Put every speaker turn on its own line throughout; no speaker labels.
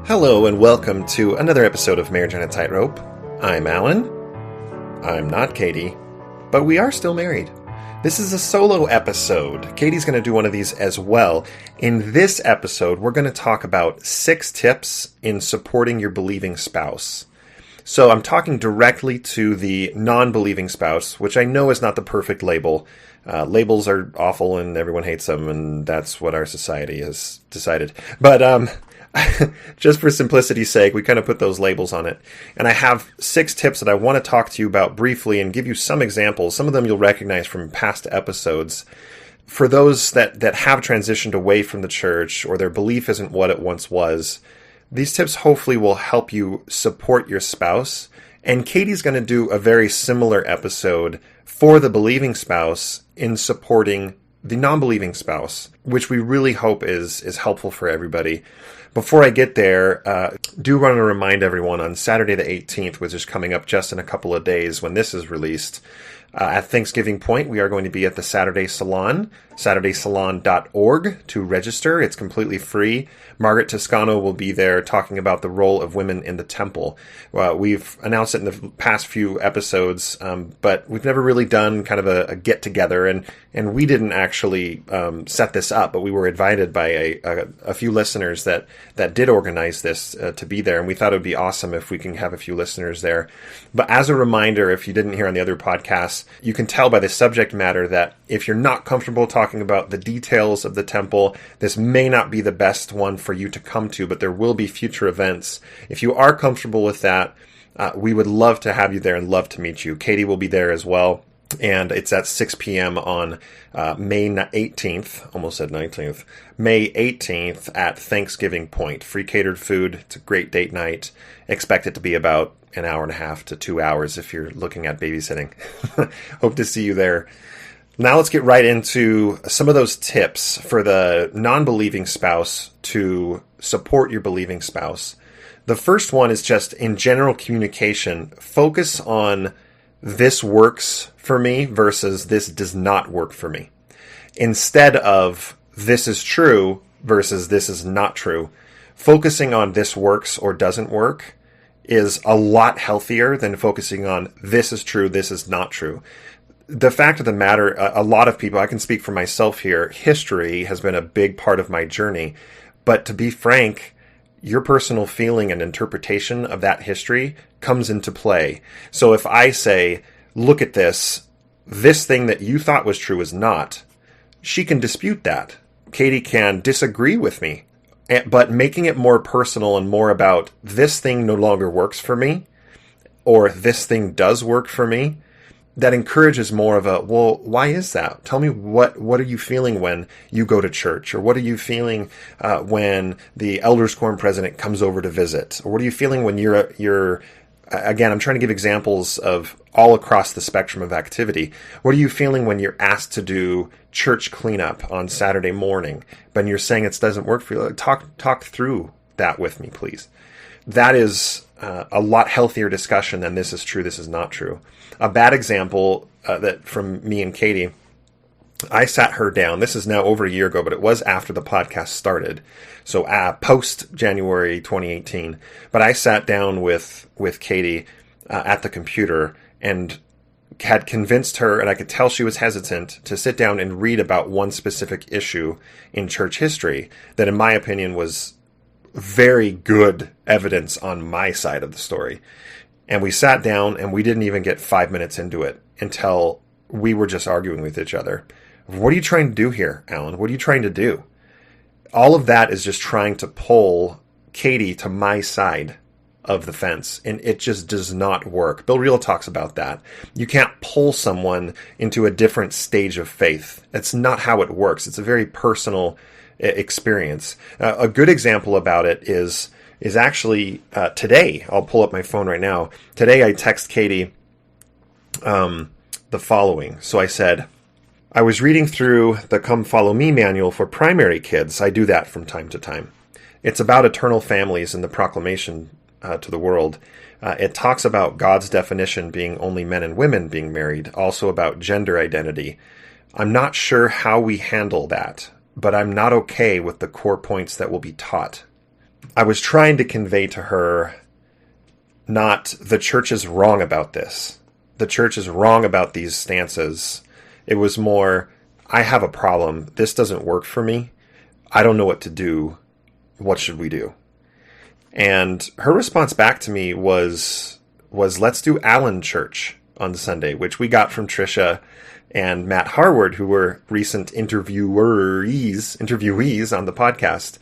Hello and welcome to another episode of Marriage on a Tightrope. I'm Allan. I'm not Katie, but we are still married. This is a solo episode. Katie's going to do one of these as well. In this episode, we're going to talk about 6 tips in supporting your believing spouse. So I'm talking directly to the non-believing spouse, which I know is not the perfect label. Labels are awful and everyone hates them, and that's what our society has decided. But just for simplicity's sake, we kind of put those labels on it. And I have 6 tips that I want to talk to you about briefly and give you some examples. Some of them you'll recognize from past episodes. For those that have transitioned away from the church or their belief isn't what it once was, these tips hopefully will help you support your spouse. And Katie's going to do a very similar episode for the believing spouse in supporting the non-believing spouse, which we really hope is helpful for everybody. Before I get there, do want to remind everyone on Saturday the 18th, which is coming up just in a couple of days when this is released, at Thanksgiving Point, we are going to be at the Saturday Salon, SaturdaySalon.org to register. It's completely free. Margaret Toscano will be there talking about the role of women in the temple. We've announced it in the past few episodes, but we've never really done kind of a get-together, and we didn't actually set this up, but we were invited by a few listeners that did organize this to be there, and we thought it would be awesome if we can have a few listeners there. But as a reminder, if you didn't hear on the other podcasts, you can tell by the subject matter that if you're not comfortable talking about the details of the temple, this may not be the best one for you to come to, but there will be future events. If you are comfortable with that, we would love to have you there and love to meet you. Katie will be there as well, and it's at 6 p.m. on May 18th, almost said 19th, May 18th at Thanksgiving Point. Free catered food. It's a great date night. Expect it to be about an hour and a half to 2 hours if you're looking at babysitting. Hope to see you there. Now let's get right into some of those tips for the non-believing spouse to support your believing spouse. The first one is just in general communication. Focus on this works for me versus this does not work for me. Instead of this is true versus this is not true. Focusing on this works or doesn't work is a lot healthier than focusing on this is true, this is not true. The fact of the matter, a lot of people, I can speak for myself here, history has been a big part of my journey. But to be frank, your personal feeling and interpretation of that history comes into play. So if I say, look at this thing that you thought was true is not, she can dispute that. Katie can disagree with me. But making it more personal and more about this thing no longer works for me, or this thing does work for me, that encourages more of a, well, why is that? Tell me what are you feeling when you go to church? Or what are you feeling when the elders quorum president comes over to visit? Or what are you feeling when you're again, I'm trying to give examples of all across the spectrum of activity. What are you feeling when you're asked to do church cleanup on Saturday morning, but you're saying it doesn't work for you? Talk through that with me, please. That is a lot healthier discussion than this is true, this is not true. A bad example that from me and Katie, I sat her down. This is now over a year ago, but it was after the podcast started. So post January 2018. But I sat down with Katie at the computer and had convinced her, and I could tell she was hesitant, to sit down and read about one specific issue in church history that, in my opinion, was very good evidence on my side of the story. And we sat down and we didn't even get 5 minutes into it until we were just arguing with each other. What are you trying to do here, Allan? What are you trying to do? All of that is just trying to pull Katie to my side of the fence, and it just does not work. Bill Reel talks about that. You can't pull someone into a different stage of faith. That's not how it works. It's a very personal experience. A good example about it is actually today. I'll pull up my phone right now. Today I text Katie the following. So I said, I was reading through the Come Follow Me manual for primary kids. I do that from time to time. It's about eternal families and the proclamation to the world. It talks about God's definition being only men and women being married, also about gender identity. I'm not sure how we handle that, but I'm not okay with the core points that will be taught. I was trying to convey to her, not the church is wrong about this. The church is wrong about these stances. It was more, I have a problem. This doesn't work for me. I don't know what to do. What should we do? And her response back to me was let's do Allan Church on Sunday, which we got from Trisha and Matt Harward, who were recent interviewees on the podcast.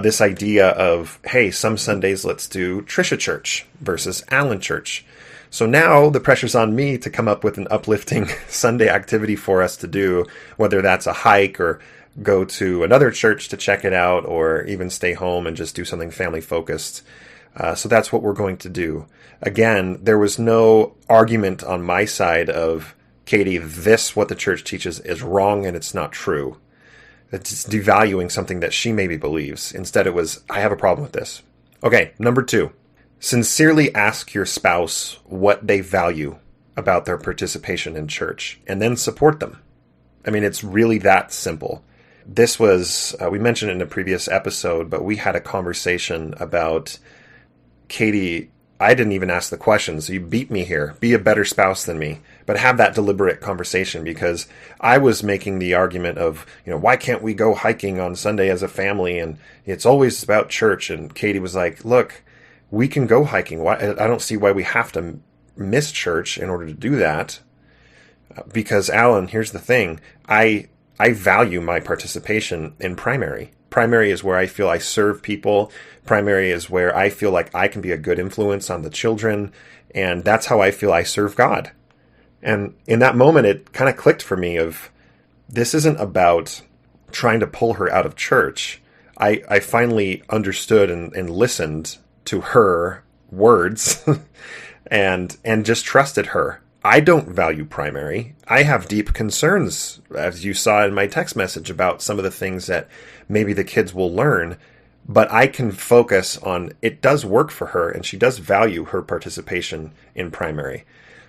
This idea of, hey, some Sundays let's do Trisha Church versus Allan Church. So now the pressure's on me to come up with an uplifting Sunday activity for us to do, whether that's a hike or go to another church to check it out, or even stay home and just do something family focused. So that's what we're going to do. Again, there was no argument on my side of, Katie, what the church teaches is wrong and it's not true. It's devaluing something that she maybe believes. Instead, it was, I have a problem with this. Okay, number 2. Sincerely ask your spouse what they value about their participation in church, and then support them. I mean, it's really that simple. This was, we mentioned it in a previous episode, but we had a conversation about, Katie, I didn't even ask the question, so you beat me here. Be a better spouse than me. But have that deliberate conversation, because I was making the argument of, why can't we go hiking on Sunday as a family? And it's always about church. And Katie was like, look, we can go hiking. I don't see why we have to miss church in order to do that. Because, Allan, here's the thing. I value my participation in primary. Primary is where I feel I serve people. Primary is where I feel like I can be a good influence on the children. And that's how I feel I serve God. And in that moment, it kind of clicked for me of, this isn't about trying to pull her out of church. I finally understood and listened to her words and just trusted her. I don't value primary. I have deep concerns, as you saw in my text message, about some of the things that maybe the kids will learn, but I can focus on, it does work for her, and she does value her participation in primary.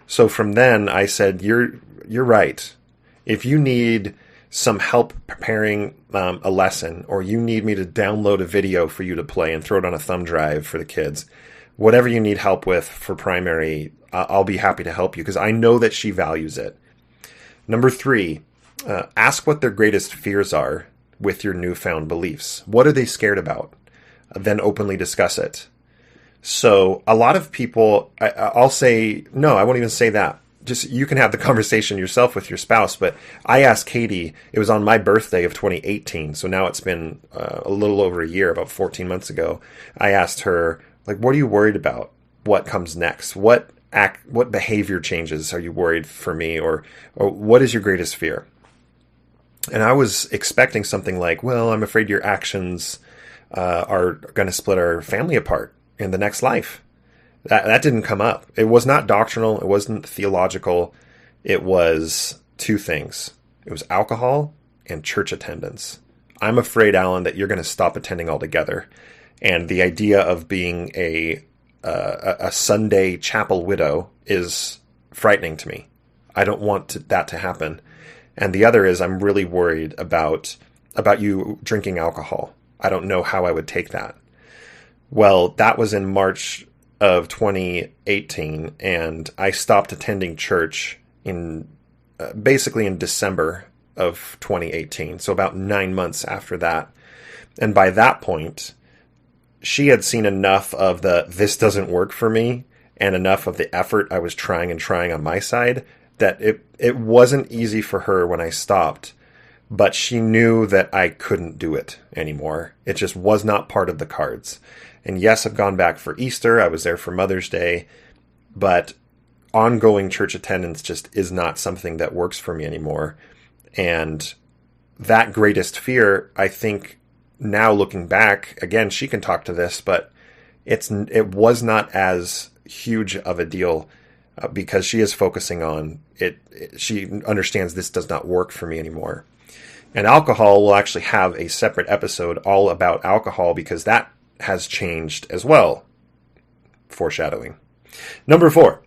So from then, I said, you're right. If you need some help preparing a lesson, or you need me to download a video for you to play and throw it on a thumb drive for the kids, whatever you need help with for primary, I'll be happy to help you, because I know that she values it. Number 3, ask what their greatest fears are with your newfound beliefs. What are they scared about? Then openly discuss it. So a lot of people, I'll say, no, I won't even say that. Just, you can have the conversation yourself with your spouse. But I asked Katie, it was on my birthday of 2018. So now it's been a little over a year, about 14 months ago. I asked her, like, what are you worried about? What comes next? What behavior changes are you worried for me? Or what is your greatest fear? And I was expecting something like, well, I'm afraid your actions are going to split our family apart in the next life. That didn't come up. It was not doctrinal. It wasn't theological. It was 2 things. It was alcohol and church attendance. I'm afraid, Allan, that you're going to stop attending altogether. And the idea of being a Sunday chapel widow is frightening to me. I don't want that to happen. And the other is, I'm really worried about you drinking alcohol. I don't know how I would take that. Well, that was in March of 2018, and I stopped attending church in basically in December of 2018, so about 9 months after that. And by that point, she had seen enough of this doesn't work for me, and enough of the effort I was trying on my side, that it wasn't easy for her when I stopped, but she knew that I couldn't do it anymore. It just was not part of the cards. And yes, I've gone back for Easter. I was there for Mother's Day, but ongoing church attendance just is not something that works for me anymore. And that greatest fear, I think, now looking back, again, she can talk to this, but it was not as huge of a deal because she is focusing on it. She understands this does not work for me anymore. And alcohol, will actually have a separate episode all about alcohol because that has changed as well. Foreshadowing. Number 4.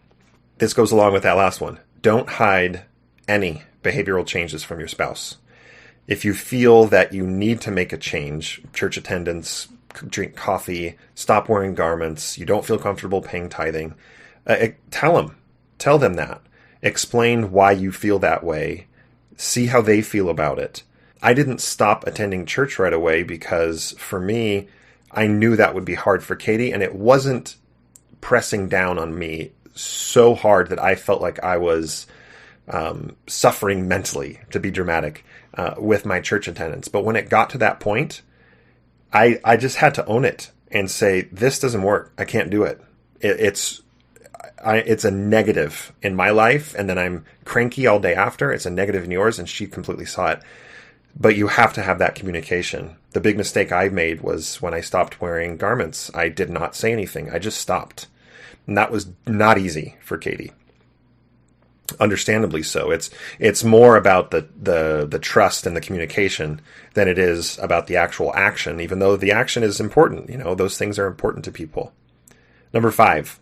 This goes along with that last one. Don't hide any behavioral changes from your spouse. If you feel that you need to make a change, church attendance, drink coffee, stop wearing garments, you don't feel comfortable paying tithing, tell them that. Explain why you feel that way. See how they feel about it. I didn't stop attending church right away because for me, I knew that would be hard for Katie, and it wasn't pressing down on me so hard that I felt like I was suffering mentally, to be dramatic, with my church attendance. But when it got to that point, I just had to own it and say, this doesn't work. I can't do it. It's a negative in my life, and then I'm cranky all day after. It's a negative in yours, and she completely saw it. But you have to have that communication. The big mistake I made was when I stopped wearing garments. I did not say anything. I just stopped. And that was not easy for Katie. Understandably so. It's more about the trust and the communication than it is about the actual action, even though the action is important. Those things are important to people. Number 5,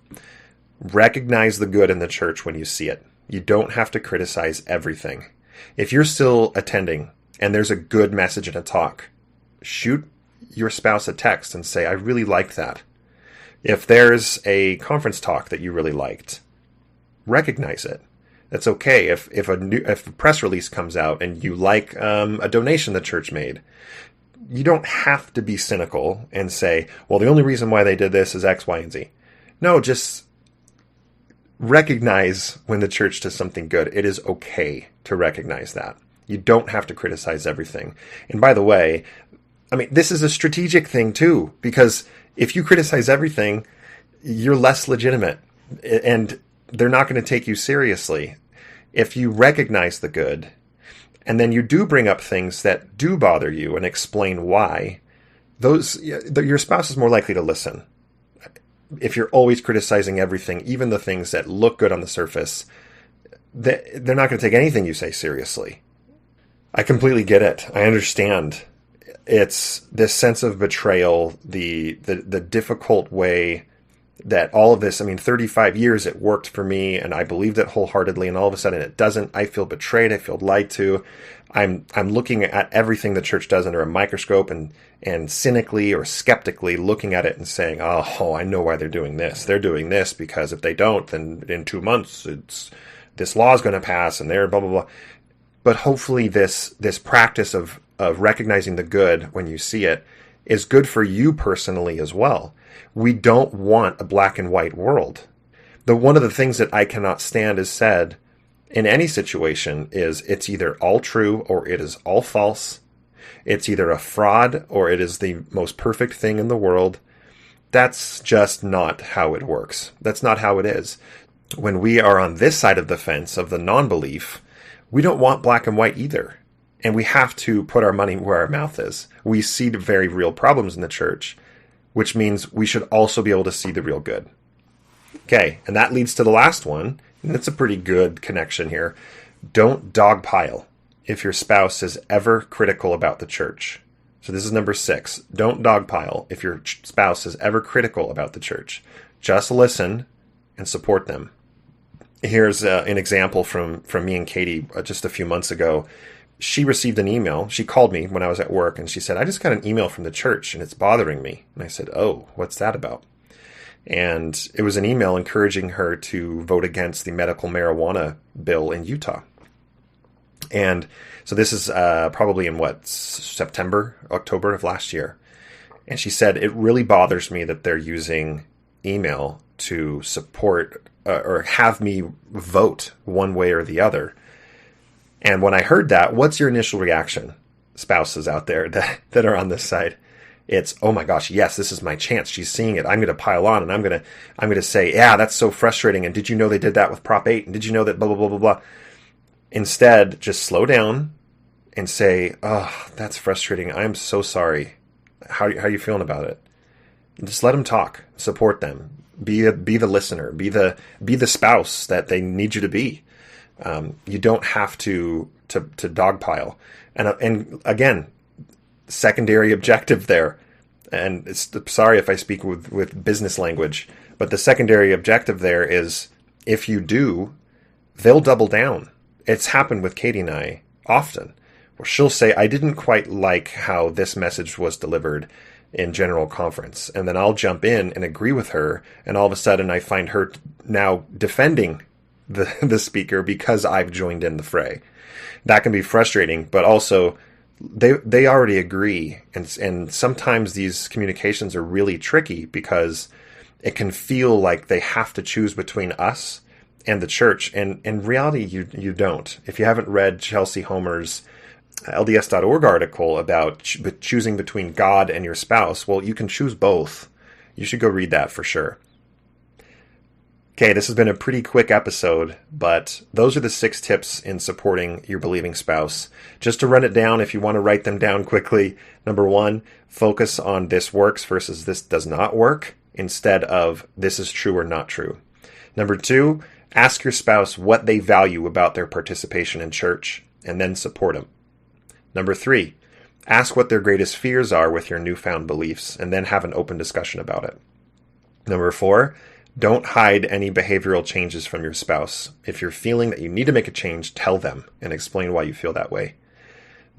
recognize the good in the church when you see it. You don't have to criticize everything. If you're still attending and there's a good message in a talk, shoot your spouse a text and say, I really liked that. If there's a conference talk that you really liked, recognize it. That's okay. If a press release comes out and you like a donation the church made, you don't have to be cynical and say, well, the only reason why they did this is X, Y, and Z. No, just recognize when the church does something good. It is okay to recognize that. You don't have to criticize everything. And by the way, this is a strategic thing too, because if you criticize everything, you're less legitimate and they're not going to take you seriously. If you recognize the good and then you do bring up things that do bother you and explain why, your spouse is more likely to listen. If you're always criticizing everything, even the things that look good on the surface, they're not going to take anything you say seriously. I completely get it. I understand. It's this sense of betrayal, the difficult way that all of this, 35 years it worked for me and I believed it wholeheartedly, and all of a sudden it doesn't. I feel betrayed. I feel lied to. I'm looking at everything the church does under a microscope and cynically or skeptically looking at it and saying, oh, I know why they're doing this. They're doing this because if they don't, then in 2 months this law is going to pass and they're blah, blah, blah. But hopefully this practice of recognizing the good when you see it is good for you personally as well. We don't want a black and white world. One of the things that I cannot stand is said in any situation is it's either all true or it is all false. It's either a fraud or it is the most perfect thing in the world. That's just not how it works. That's not how it is. When we are on this side of the fence of the non-belief, we don't want black and white either. And we have to put our money where our mouth is. We see the very real problems in the church, which means we should also be able to see the real good. Okay, and that leads to the last one, and it's a pretty good connection here. Don't dogpile if your spouse is ever critical about the church. So this is number 6. Don't dogpile if your spouse is ever critical about the church. Just listen and support them. Here's an example from me and Katie just a few months ago. She received an email. She called me when I was at work and she said, I just got an email from the church and it's bothering me. And I said, oh, what's that about? And it was an email encouraging her to vote against the medical marijuana bill in Utah. And so this is probably in October of last year. And she said, it really bothers me that they're using email to support or have me vote one way or the other. And when I heard that, what's your initial reaction? Spouses out there that are on this side. It's, oh my gosh, yes, this is my chance. She's seeing it. I'm going to pile on and I'm going to say, yeah, that's so frustrating. And did you know they did that with Prop 8? And did you know that blah, blah, blah, blah, blah. Instead, just slow down and say, oh, that's frustrating. I'm so sorry. How are you feeling about it? And just let them talk. Support them. Be the listener. Be the spouse that they need you to be. You don't have to dogpile. And again, secondary objective there. And sorry if I speak with business language, but the secondary objective there is if you do, they'll double down. It's happened with Katie and I often, where she'll say, I didn't quite like how this message was delivered. in general conference. And then I'll jump in and agree with her. And all of a sudden I find her now defending the speaker because I've joined in the fray. That can be frustrating, but also they already agree. And sometimes these communications are really tricky because it can feel like they have to choose between us and the church. And in reality, you don't. If you haven't read Chelsea Homer's LDS.org article about choosing between God and your spouse, well, you can choose both. You should go read that for sure. Okay, this has been a pretty quick episode, but those are the 6 tips in supporting your believing spouse. Just to run it down, if you want to write them down quickly, number 1, focus on this works versus this does not work, instead of this is true or not true. Number 2, ask your spouse what they value about their participation in church, and then support them. Number 3, ask what their greatest fears are with your newfound beliefs, and then have an open discussion about it. Number 4, don't hide any behavioral changes from your spouse. If you're feeling that you need to make a change, tell them and explain why you feel that way.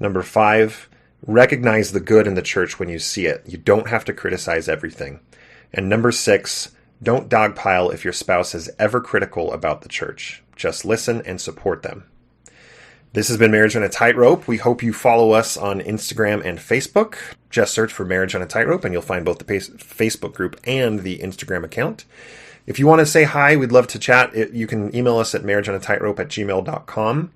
Number 5, recognize the good in the church when you see it. You don't have to criticize everything. And number 6, don't dogpile if your spouse is ever critical about the church. Just listen and support them. This has been Marriage on a Tightrope. We hope you follow us on Instagram and Facebook. Just search for Marriage on a Tightrope and you'll find both the Facebook group and the Instagram account. If you want to say hi, we'd love to chat. You can email us at marriageonatightrope@gmail.com.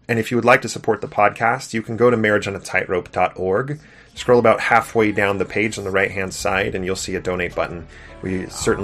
And if you would like to support the podcast, you can go to marriageonatightrope.org. Scroll about halfway down the page on the right-hand side, and you'll see a donate button. We certainly